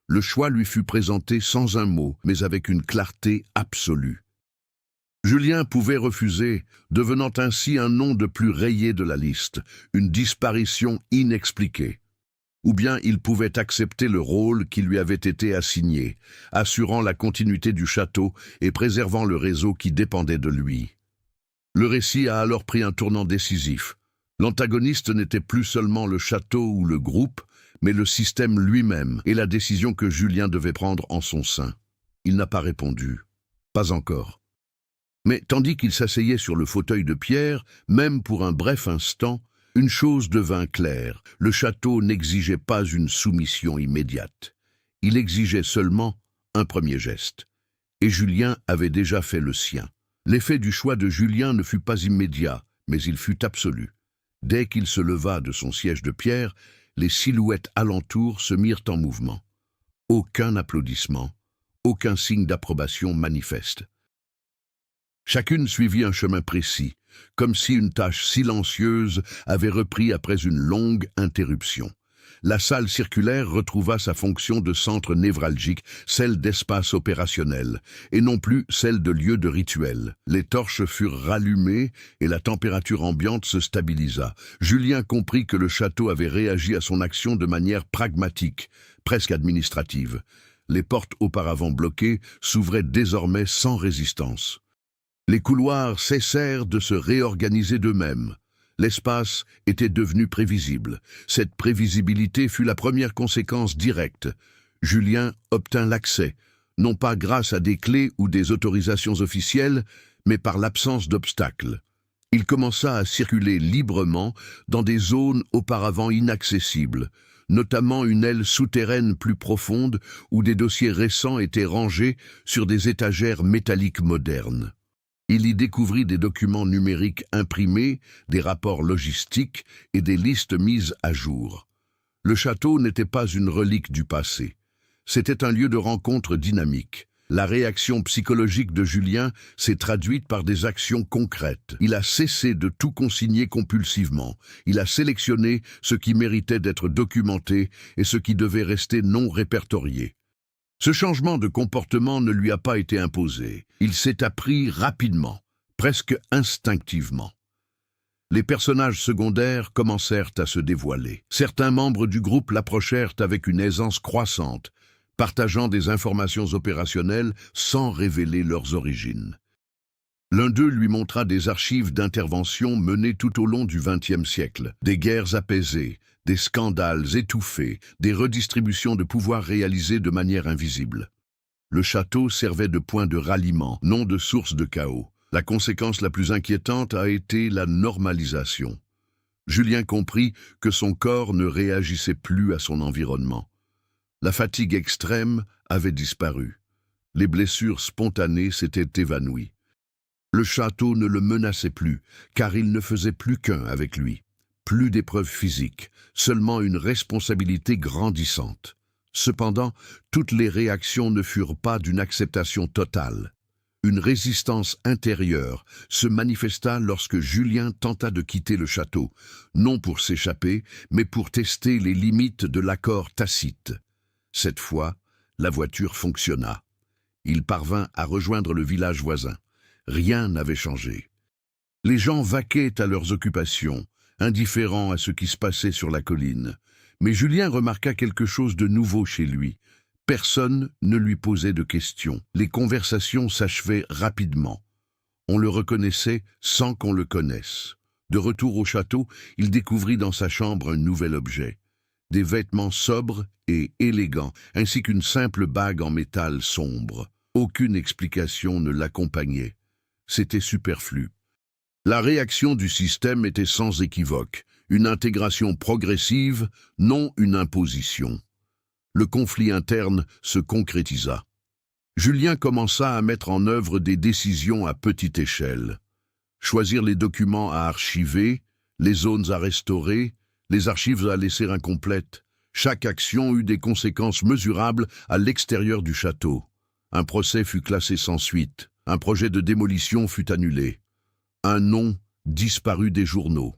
Le choix lui fut présenté sans un mot, mais avec une clarté absolue. Julien pouvait refuser, devenant ainsi un nom de plus rayé de la liste, une disparition inexpliquée. Ou bien il pouvait accepter le rôle qui lui avait été assigné, assurant la continuité du château et préservant le réseau qui dépendait de lui. Le récit a alors pris un tournant décisif. L'antagoniste n'était plus seulement le château ou le groupe, mais le système lui-même et la décision que Julien devait prendre en son sein. Il n'a pas répondu. Pas encore. Mais tandis qu'il s'asseyait sur le fauteuil de pierre, même pour un bref instant, une chose devint claire, le château n'exigeait pas une soumission immédiate. Il exigeait seulement un premier geste. Et Julien avait déjà fait le sien. L'effet du choix de Julien ne fut pas immédiat, mais il fut absolu. Dès qu'il se leva de son siège de pierre, les silhouettes alentour se mirent en mouvement. Aucun applaudissement, aucun signe d'approbation manifeste. Chacune suivit un chemin précis, comme si une tâche silencieuse avait repris après une longue interruption. la salle circulaire retrouva sa fonction de centre névralgique, celle d'espace opérationnel, et non plus celle de lieu de rituel. Les torches furent rallumées et la température ambiante se stabilisa. Julien comprit que le château avait réagi à son action de manière pragmatique, presque administrative. Les portes auparavant bloquées s'ouvraient désormais sans résistance. Les couloirs cessèrent de se réorganiser d'eux-mêmes. L'espace était devenu prévisible. Cette prévisibilité fut la première conséquence directe. Julien obtint l'accès, non pas grâce à des clés ou des autorisations officielles, mais par l'absence d'obstacles. Il commença à circuler librement dans des zones auparavant inaccessibles, notamment une aile souterraine plus profonde où des dossiers récents étaient rangés sur des étagères métalliques modernes. Il y découvrit des documents numériques imprimés, des rapports logistiques et des listes mises à jour. Le château n'était pas une relique du passé. C'était un lieu de rencontre dynamique. La réaction psychologique de Julien s'est traduite par des actions concrètes. Il a cessé de tout consigner compulsivement. Il a sélectionné ce qui méritait d'être documenté et ce qui devait rester non répertorié. Ce changement de comportement ne lui a pas été imposé. Il s'est appris rapidement, presque instinctivement. Les personnages secondaires commencèrent à se dévoiler. Certains membres du groupe l'approchèrent avec une aisance croissante, partageant des informations opérationnelles sans révéler leurs origines. L'un d'eux lui montra des archives d'interventions menées tout au long du XXe siècle, des guerres apaisées, des scandales étouffés, des redistributions de pouvoir réalisées de manière invisible. Le château servait de point de ralliement, non de source de chaos. La conséquence la plus inquiétante a été la normalisation. Julien comprit que son corps ne réagissait plus à son environnement. La fatigue extrême avait disparu. Les blessures spontanées s'étaient évanouies. Le château ne le menaçait plus, car il ne faisait plus qu'un avec lui. Plus d'épreuves physiques, seulement une responsabilité grandissante. Cependant, toutes les réactions ne furent pas d'une acceptation totale. Une résistance intérieure se manifesta lorsque Julien tenta de quitter le château, non pour s'échapper, mais pour tester les limites de l'accord tacite. Cette fois, la voiture fonctionna. Il parvint à rejoindre le village voisin. Rien n'avait changé. Les gens vaquaient à leurs occupations, indifférents à ce qui se passait sur la colline. Mais Julien remarqua quelque chose de nouveau chez lui. Personne ne lui posait de questions. Les conversations s'achevaient rapidement. On le reconnaissait sans qu'on le connaisse. De retour au château, il découvrit dans sa chambre un nouvel objet. Des vêtements sobres et élégants, ainsi qu'une simple bague en métal sombre. Aucune explication ne l'accompagnait. C'était superflu. La réaction du système était sans équivoque. Une intégration progressive, non une imposition. Le conflit interne se concrétisa. Julien commença à mettre en œuvre des décisions à petite échelle. Choisir les documents à archiver, les zones à restaurer, les archives à laisser incomplètes. Chaque action eut des conséquences mesurables à l'extérieur du château. Un procès fut classé sans suite. Un projet de démolition fut annulé. Un nom disparut des journaux.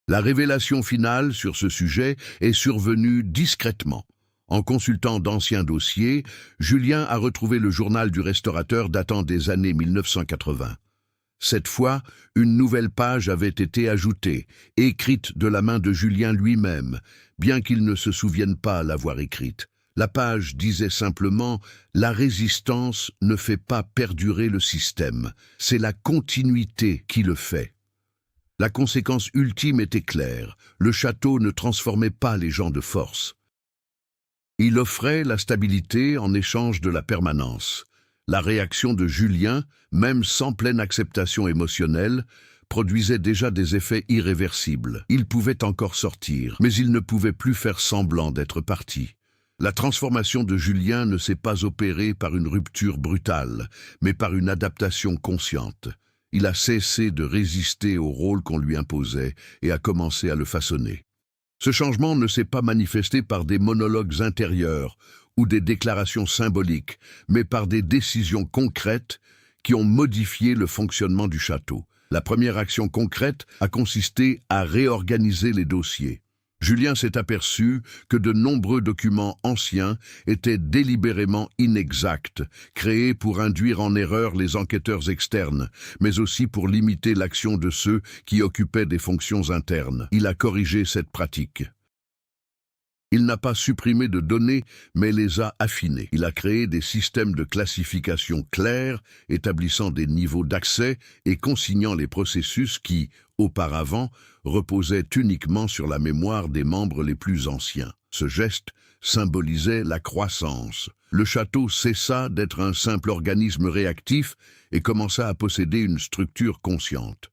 La révélation finale sur ce sujet est survenue discrètement. En consultant d'anciens dossiers, Julien a retrouvé le journal du restaurateur datant des années 1980. Cette fois, une nouvelle page avait été ajoutée, écrite de la main de Julien lui-même, bien qu'il ne se souvienne pas l'avoir écrite. La page disait simplement « La résistance ne fait pas perdurer le système, c'est la continuité qui le fait ». La conséquence ultime était claire, le château ne transformait pas les gens de force. Il offrait la stabilité en échange de la permanence. La réaction de Julien, même sans pleine acceptation émotionnelle, produisait déjà des effets irréversibles. Il pouvait encore sortir, mais il ne pouvait plus faire semblant d'être parti. La transformation de Julien ne s'est pas opérée par une rupture brutale, mais par une adaptation consciente. Il a cessé de résister au rôle qu'on lui imposait et a commencé à le façonner. Ce changement ne s'est pas manifesté par des monologues intérieurs ou des déclarations symboliques, mais par des décisions concrètes qui ont modifié le fonctionnement du château. La première action concrète a consisté à réorganiser les dossiers. Julien s'est aperçu que de nombreux documents anciens étaient délibérément inexacts, créés pour induire en erreur les enquêteurs externes, mais aussi pour limiter l'action de ceux qui occupaient des fonctions internes. Il a corrigé cette pratique. Il n'a pas supprimé de données, mais les a affinées. Il a créé des systèmes de classification clairs, établissant des niveaux d'accès et consignant les processus qui, auparavant, reposaient uniquement sur la mémoire des membres les plus anciens. Ce geste symbolisait la croissance. Le château cessa d'être un simple organisme réactif et commença à posséder une structure consciente.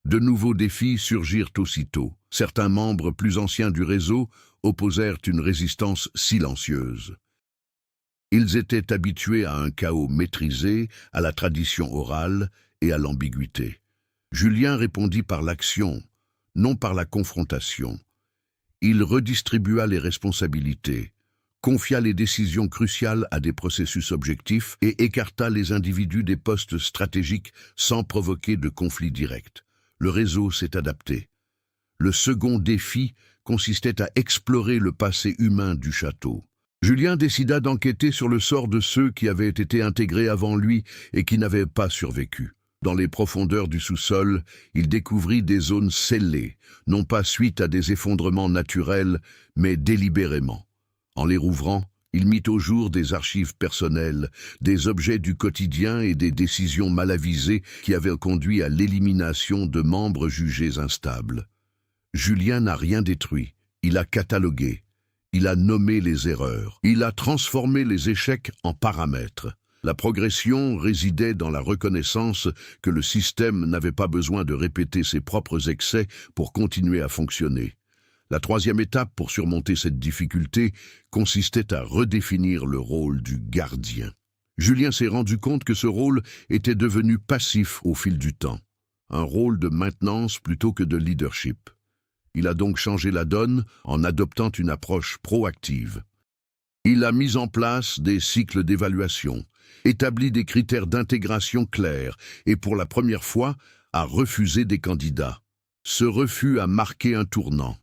De nouveaux défis surgirent aussitôt. Certains membres plus anciens du réseau opposèrent une résistance silencieuse. Ils étaient habitués à un chaos maîtrisé, à la tradition orale et à l'ambiguïté. Julien répondit par l'action, non par la confrontation. Il redistribua les responsabilités, confia les décisions cruciales à des processus objectifs et écarta les individus des postes stratégiques sans provoquer de conflit direct. Le réseau s'est adapté. Le second défi consistait à explorer le passé humain du château. Julien décida d'enquêter sur le sort de ceux qui avaient été intégrés avant lui et qui n'avaient pas survécu. Dans les profondeurs du sous-sol, il découvrit des zones scellées, non pas suite à des effondrements naturels, mais délibérément. En les rouvrant, il mit au jour des archives personnelles, des objets du quotidien et des décisions mal avisées qui avaient conduit à l'élimination de membres jugés instables. Julien n'a rien détruit, il a catalogué, il a nommé les erreurs, il a transformé les échecs en paramètres. La progression résidait dans la reconnaissance que le système n'avait pas besoin de répéter ses propres excès pour continuer à fonctionner. La troisième étape pour surmonter cette difficulté consistait à redéfinir le rôle du gardien. Julien s'est rendu compte que ce rôle était devenu passif au fil du temps, un rôle de maintenance plutôt que de leadership. Il a donc changé la donne en adoptant une approche proactive. Il a mis en place des cycles d'évaluation, établi des critères d'intégration clairs et pour la première fois a refusé des candidats. Ce refus a marqué un tournant.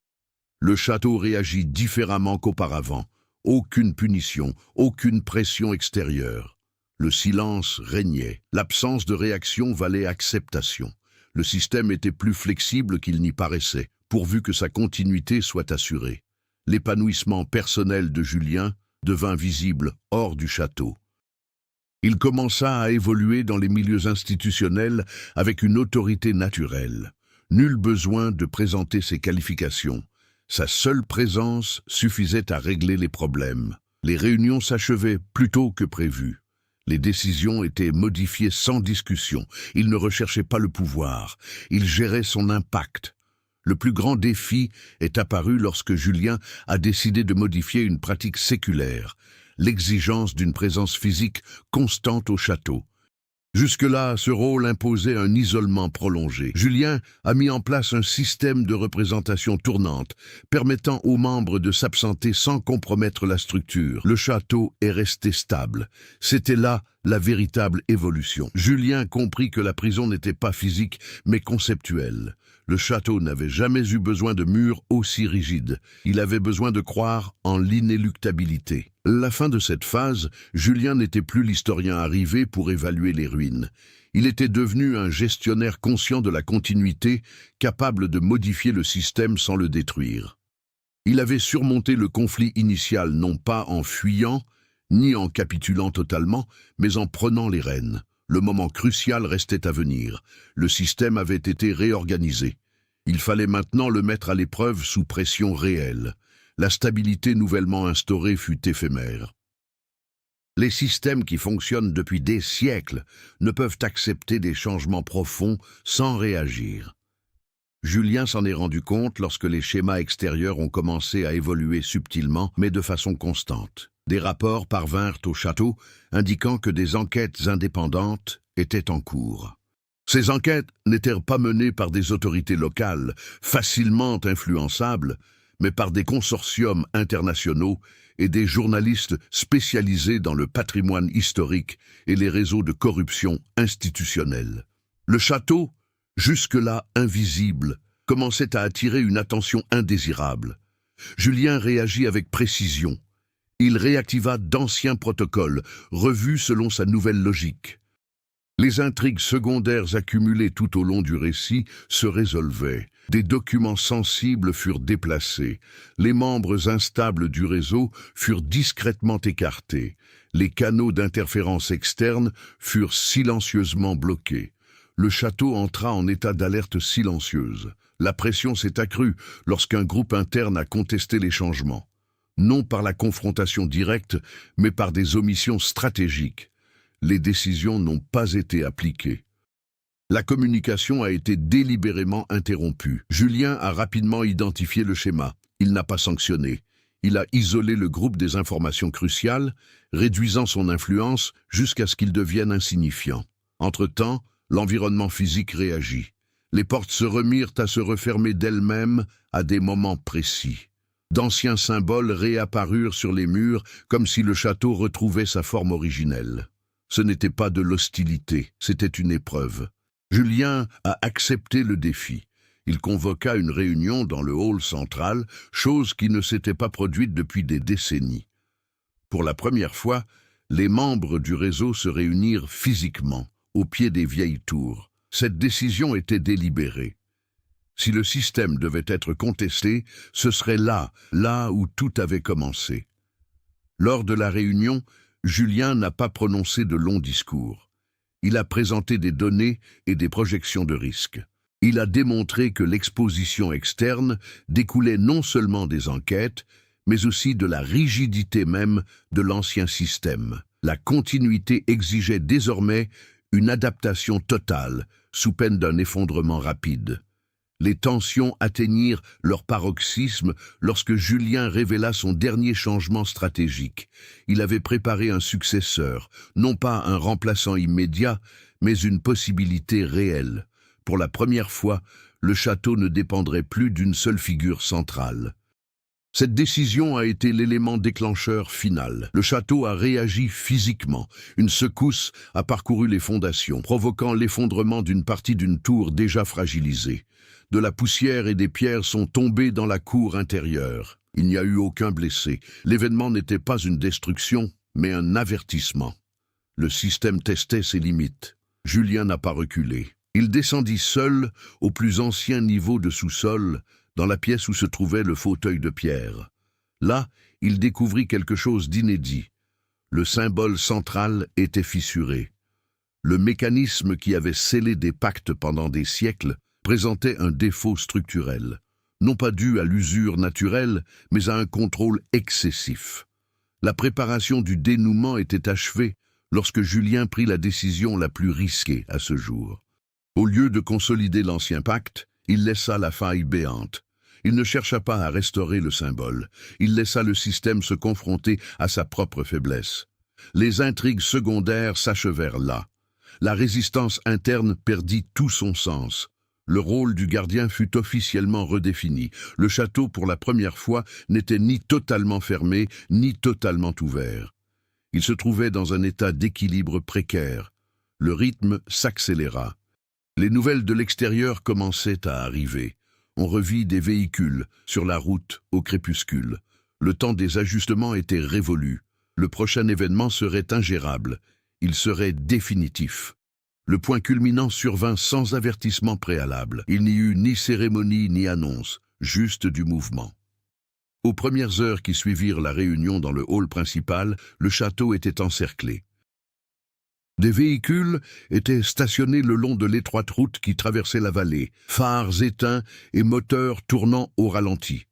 Le château réagit différemment qu'auparavant. Aucune punition, aucune pression extérieure. Le silence régnait. L'absence de réaction valait acceptation. Le système était plus flexible qu'il n'y paraissait, pourvu que sa continuité soit assurée. L'épanouissement personnel de Julien devint visible hors du château. Il commença à évoluer dans les milieux institutionnels avec une autorité naturelle. Nul besoin de présenter ses qualifications. Sa seule présence suffisait à régler les problèmes. Les réunions s'achevaient plus tôt que prévu. Les décisions étaient modifiées sans discussion. Il ne recherchait pas le pouvoir. Il gérait son impact. Le plus grand défi est apparu lorsque Julien a décidé de modifier une pratique séculaire, l'exigence d'une présence physique constante au château. Jusque-là, ce rôle imposait un isolement prolongé. Julien a mis en place un système de représentation tournante, permettant aux membres de s'absenter sans compromettre la structure. Le château est resté stable. C'était là la véritable évolution. Julien comprit que la prison n'était pas physique, mais conceptuelle. Le château n'avait jamais eu besoin de murs aussi rigides. Il avait besoin de croire en l'inéluctabilité. La fin de cette phase, Julien n'était plus l'historien arrivé pour évaluer les ruines. Il était devenu un gestionnaire conscient de la continuité, capable de modifier le système sans le détruire. Il avait surmonté le conflit initial non pas en fuyant, ni en capitulant totalement, mais en prenant les rênes. Le moment crucial restait à venir. Le système avait été réorganisé. Il fallait maintenant le mettre à l'épreuve sous pression réelle. La stabilité nouvellement instaurée fut éphémère. Les systèmes qui fonctionnent depuis des siècles ne peuvent accepter des changements profonds sans réagir. Julien s'en est rendu compte lorsque les schémas extérieurs ont commencé à évoluer subtilement, mais de façon constante. Des rapports parvinrent au château, indiquant que des enquêtes indépendantes étaient en cours. Ces enquêtes n'étaient pas menées par des autorités locales, facilement influençables, mais par des consortiums internationaux et des journalistes spécialisés dans le patrimoine historique et les réseaux de corruption institutionnelle. Le château, jusque-là invisible, commençait à attirer une attention indésirable. Julien réagit avec précision. Il réactiva d'anciens protocoles, revus selon sa nouvelle logique. Les intrigues secondaires accumulées tout au long du récit se résolvaient. Des documents sensibles furent déplacés. Les membres instables du réseau furent discrètement écartés. Les canaux d'interférence externe furent silencieusement bloqués. Le château entra en état d'alerte silencieuse. La pression s'est accrue lorsqu'un groupe interne a contesté les changements. Non par la confrontation directe, mais par des omissions stratégiques. Les décisions n'ont pas été appliquées. La communication a été délibérément interrompue. Julien a rapidement identifié le schéma. Il n'a pas sanctionné. Il a isolé le groupe des informations cruciales, réduisant son influence jusqu'à ce qu'il devienne insignifiant. Entre-temps, l'environnement physique réagit. Les portes se remirent à se refermer d'elles-mêmes à des moments précis. D'anciens symboles réapparurent sur les murs comme si le château retrouvait sa forme originelle. Ce n'était pas de l'hostilité, c'était une épreuve. Julien a accepté le défi. Il convoqua une réunion dans le hall central, chose qui ne s'était pas produite depuis des décennies. Pour la première fois, les membres du réseau se réunirent physiquement, au pied des vieilles tours. Cette décision était délibérée. Si le système devait être contesté, ce serait là où tout avait commencé. Lors de la réunion, Julien n'a pas prononcé de longs discours. Il a présenté des données et des projections de risque. Il a démontré que l'exposition externe découlait non seulement des enquêtes, mais aussi de la rigidité même de l'ancien système. La continuité exigeait désormais une adaptation totale, sous peine d'un effondrement rapide. Les tensions atteignirent leur paroxysme lorsque Julien révéla son dernier changement stratégique. Il avait préparé un successeur, non pas un remplaçant immédiat, mais une possibilité réelle. Pour la première fois, le château ne dépendrait plus d'une seule figure centrale. Cette décision a été l'élément déclencheur final. Le château a réagi physiquement. Une secousse a parcouru les fondations, provoquant l'effondrement d'une partie d'une tour déjà fragilisée. De la poussière et des pierres sont tombées dans la cour intérieure. Il n'y a eu aucun blessé. L'événement n'était pas une destruction, mais un avertissement. Le système testait ses limites. Julien n'a pas reculé. Il descendit seul au plus ancien niveau de sous-sol, dans la pièce où se trouvait le fauteuil de pierre. Là, il découvrit quelque chose d'inédit. Le symbole central était fissuré. Le mécanisme qui avait scellé des pactes pendant des siècles présentait un défaut structurel, non pas dû à l'usure naturelle, mais à un contrôle excessif. La préparation du dénouement était achevée lorsque Julien prit la décision la plus risquée à ce jour. Au lieu de consolider l'ancien pacte, il laissa la faille béante. Il ne chercha pas à restaurer le symbole. Il laissa le système se confronter à sa propre faiblesse. Les intrigues secondaires s'achevèrent là. La résistance interne perdit tout son sens. Le rôle du gardien fut officiellement redéfini. Le château, pour la première fois, n'était ni totalement fermé, ni totalement ouvert. Il se trouvait dans un état d'équilibre précaire. Le rythme s'accéléra. Les nouvelles de l'extérieur commençaient à arriver. On revit des véhicules sur la route au crépuscule. Le temps des ajustements était révolu. Le prochain événement serait ingérable. Il serait définitif. Le point culminant survint sans avertissement préalable. Il n'y eut ni cérémonie ni annonce, juste du mouvement. Aux premières heures qui suivirent la réunion dans le hall principal, le château était encerclé. Des véhicules étaient stationnés le long de l'étroite route qui traversait la vallée, phares éteints et moteurs tournant au ralenti.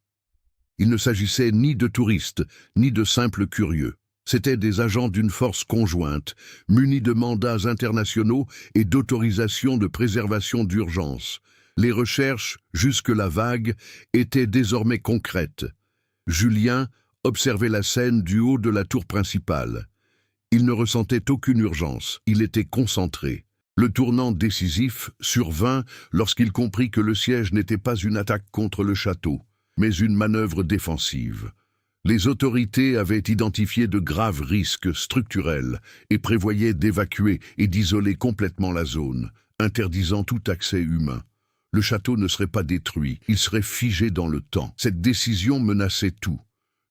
Il ne s'agissait ni de touristes, ni de simples curieux. C'étaient des agents d'une force conjointe, munis de mandats internationaux et d'autorisations de préservation d'urgence. Les recherches, jusque-là vagues, étaient désormais concrètes. Julien observait la scène du haut de la tour principale. Il ne ressentait aucune urgence, il était concentré. Le tournant décisif survint lorsqu'il comprit que le siège n'était pas une attaque contre le château, mais une manœuvre défensive. Les autorités avaient identifié de graves risques structurels et prévoyaient d'évacuer et d'isoler complètement la zone, interdisant tout accès humain. Le château ne serait pas détruit, il serait figé dans le temps. Cette décision menaçait tout.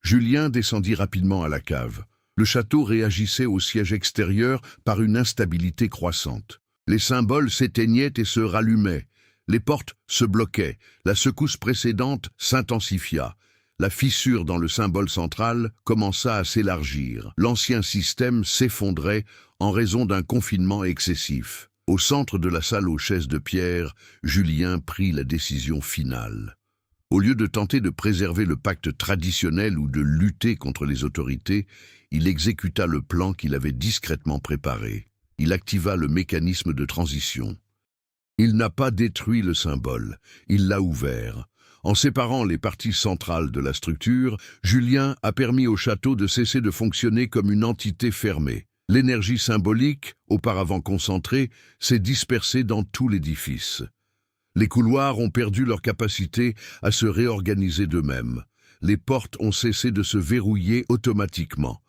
Julien descendit rapidement à la cave. Le château réagissait au siège extérieur par une instabilité croissante. Les symboles s'éteignaient et se rallumaient. Les portes se bloquaient. La secousse précédente s'intensifia. La fissure dans le symbole central commença à s'élargir. L'ancien système s'effondrait en raison d'un confinement excessif. Au centre de la salle aux chaises de pierre, Julien prit la décision finale. Au lieu de tenter de préserver le pacte traditionnel ou de lutter contre les autorités, il exécuta le plan qu'il avait discrètement préparé. Il activa le mécanisme de transition. Il n'a pas détruit le symbole, il l'a ouvert. En séparant les parties centrales de la structure, Julien a permis au château de cesser de fonctionner comme une entité fermée. L'énergie symbolique, auparavant concentrée, s'est dispersée dans tout l'édifice. Les couloirs ont perdu leur capacité à se réorganiser d'eux-mêmes. Les portes ont cessé de se verrouiller automatiquement.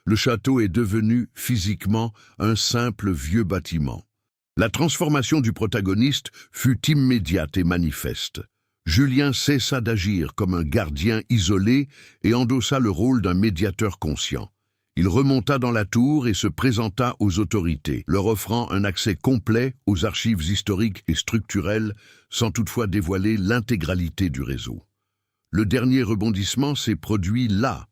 Le château est devenu, physiquement, un simple vieux bâtiment. La transformation du protagoniste fut immédiate et manifeste. Julien cessa d'agir comme un gardien isolé et endossa le rôle d'un médiateur conscient. Il remonta dans la tour et se présenta aux autorités, leur offrant un accès complet aux archives historiques et structurelles, sans toutefois dévoiler l'intégralité du réseau. Le dernier rebondissement s'est produit là.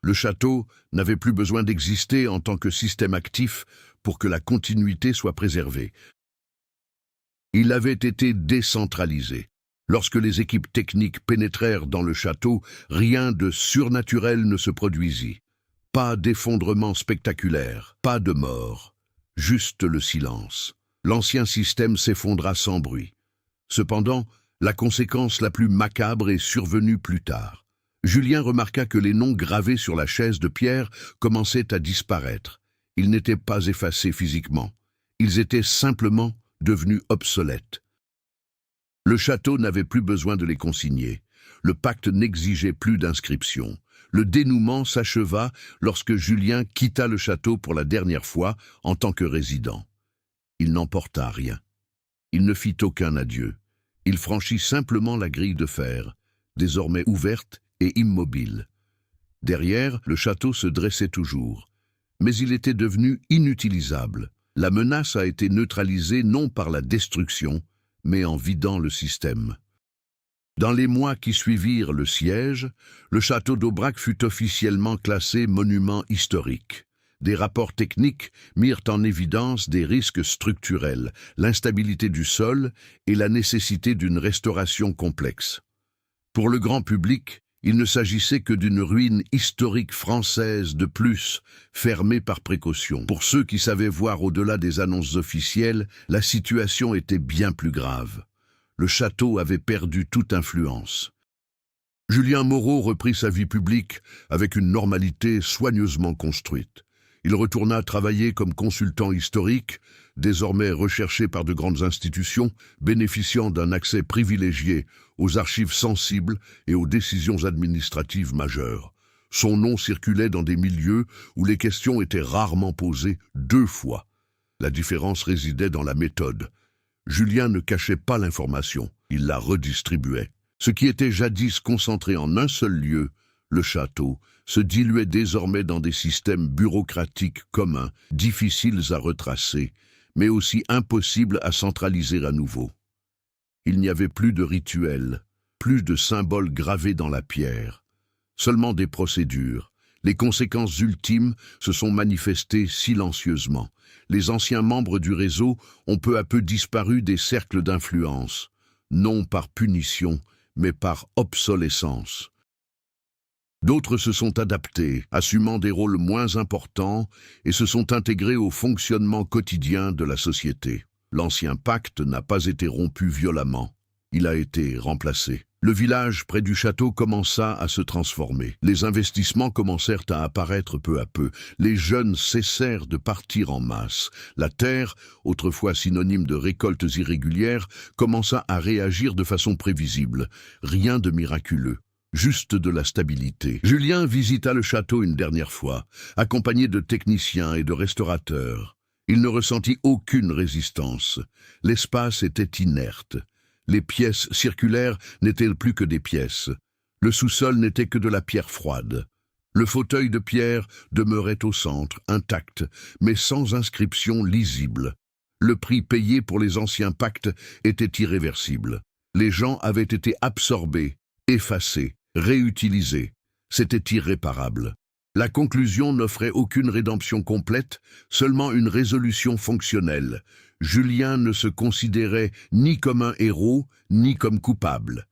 Le château n'avait plus besoin d'exister en tant que système actif pour que la continuité soit préservée. Il avait été décentralisé. Lorsque les équipes techniques pénétrèrent dans le château, rien de surnaturel ne se produisit. Pas d'effondrement spectaculaire, pas de mort, juste le silence. L'ancien système s'effondra sans bruit. Cependant, la conséquence la plus macabre est survenue plus tard. Julien remarqua que les noms gravés sur la chaise de pierre commençaient à disparaître. Ils n'étaient pas effacés physiquement. Ils étaient simplement devenus obsolètes. Le château n'avait plus besoin de les consigner. Le pacte n'exigeait plus d'inscription. Le dénouement s'acheva lorsque Julien quitta le château pour la dernière fois en tant que résident. Il n'emporta rien. Il ne fit aucun adieu. Il franchit simplement la grille de fer, désormais ouverte et immobile. Derrière, le château se dressait toujours. Mais il était devenu inutilisable. La menace a été neutralisée non par la destruction, mais en vidant le système. Dans les mois qui suivirent le siège, le château d'Aubrac fut officiellement classé monument historique. Des rapports techniques mirent en évidence des risques structurels, l'instabilité du sol et la nécessité d'une restauration complexe. Pour le grand public, il ne s'agissait que d'une ruine historique française de plus, fermée par précaution. Pour ceux qui savaient voir au-delà des annonces officielles, la situation était bien plus grave. Le château avait perdu toute influence. Julien Moreau reprit sa vie publique avec une normalité soigneusement construite. Il retourna travailler comme consultant historique, désormais recherché par de grandes institutions, bénéficiant d'un accès privilégié aux archives sensibles et aux décisions administratives majeures. Son nom circulait dans des milieux où les questions étaient rarement posées 2 fois. La différence résidait dans la méthode. Julien ne cachait pas l'information, il la redistribuait. Ce qui était jadis concentré en un seul lieu, le château, se diluait désormais dans des systèmes bureaucratiques communs, difficiles à retracer, mais aussi impossibles à centraliser à nouveau. Il n'y avait plus de rituels, plus de symboles gravés dans la pierre, seulement des procédures. Les conséquences ultimes se sont manifestées silencieusement. Les anciens membres du réseau ont peu à peu disparu des cercles d'influence, non par punition, mais par obsolescence. D'autres se sont adaptés, assumant des rôles moins importants et se sont intégrés au fonctionnement quotidien de la société. L'ancien pacte n'a pas été rompu violemment, il a été remplacé. Le village près du château commença à se transformer. Les investissements commencèrent à apparaître peu à peu. Les jeunes cessèrent de partir en masse. La terre, autrefois synonyme de récoltes irrégulières, commença à réagir de façon prévisible. Rien de miraculeux. Juste de la stabilité. Julien visita le château une dernière fois, accompagné de techniciens et de restaurateurs. Il ne ressentit aucune résistance. L'espace était inerte. Les pièces circulaires n'étaient plus que des pièces. Le sous-sol n'était que de la pierre froide. Le fauteuil de pierre demeurait au centre, intact, mais sans inscription lisible. Le prix payé pour les anciens pactes était irréversible. Les gens avaient été absorbés, effacés, réutilisés. C'était irréparable. La conclusion n'offrait aucune rédemption complète, seulement une résolution fonctionnelle. Julien ne se considérait ni comme un héros, ni comme coupable.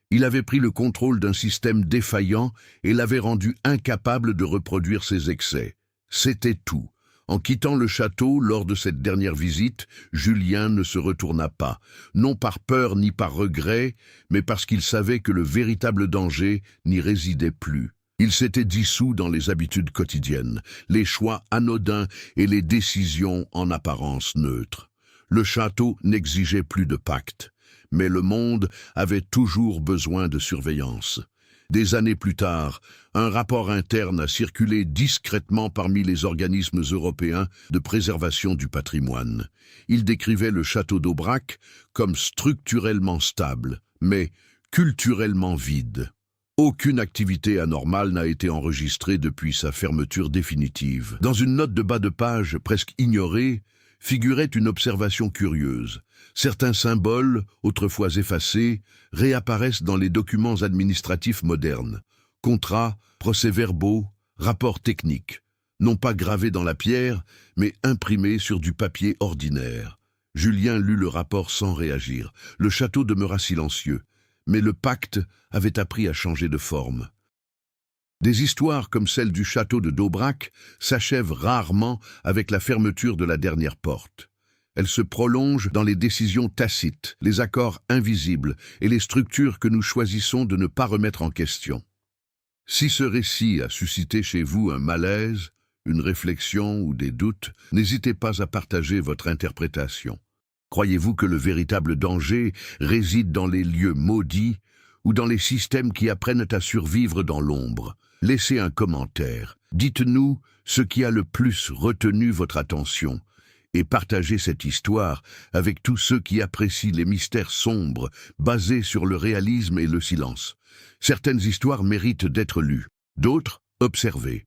Il avait pris le contrôle d'un système défaillant et l'avait rendu incapable de reproduire ses excès. C'était tout. En quittant le château lors de cette dernière visite, Julien ne se retourna pas, non par peur ni par regret, mais parce qu'il savait que le véritable danger n'y résidait plus. Il s'était dissous dans les habitudes quotidiennes, les choix anodins et les décisions en apparence neutres. Le château n'exigeait plus de pacte, mais le monde avait toujours besoin de surveillance. Des années plus tard, un rapport interne a circulé discrètement parmi les organismes européens de préservation du patrimoine. Il décrivait le château d'Aubrac comme structurellement stable, mais culturellement vide. Aucune activité anormale n'a été enregistrée depuis sa fermeture définitive. Dans une note de bas de page presque ignorée, figurait une observation curieuse. Certains symboles, autrefois effacés, réapparaissent dans les documents administratifs modernes. Contrats, procès-verbaux, rapports techniques. Non pas gravés dans la pierre, mais imprimés sur du papier ordinaire. Julien lut le rapport sans réagir. Le château demeura silencieux. Mais le pacte avait appris à changer de forme. Des histoires comme celle du château de d'Aubrac s'achèvent rarement avec la fermeture de la dernière porte. Elles se prolongent dans les décisions tacites, les accords invisibles et les structures que nous choisissons de ne pas remettre en question. Si ce récit a suscité chez vous un malaise, une réflexion ou des doutes, n'hésitez pas à partager votre interprétation. Croyez-vous que le véritable danger réside dans les lieux maudits ou dans les systèmes qui apprennent à survivre dans l'ombre? Laissez un commentaire. Dites-nous ce qui a le plus retenu votre attention et partagez cette histoire avec tous ceux qui apprécient les mystères sombres basés sur le réalisme et le silence. Certaines histoires méritent d'être lues, d'autres observées.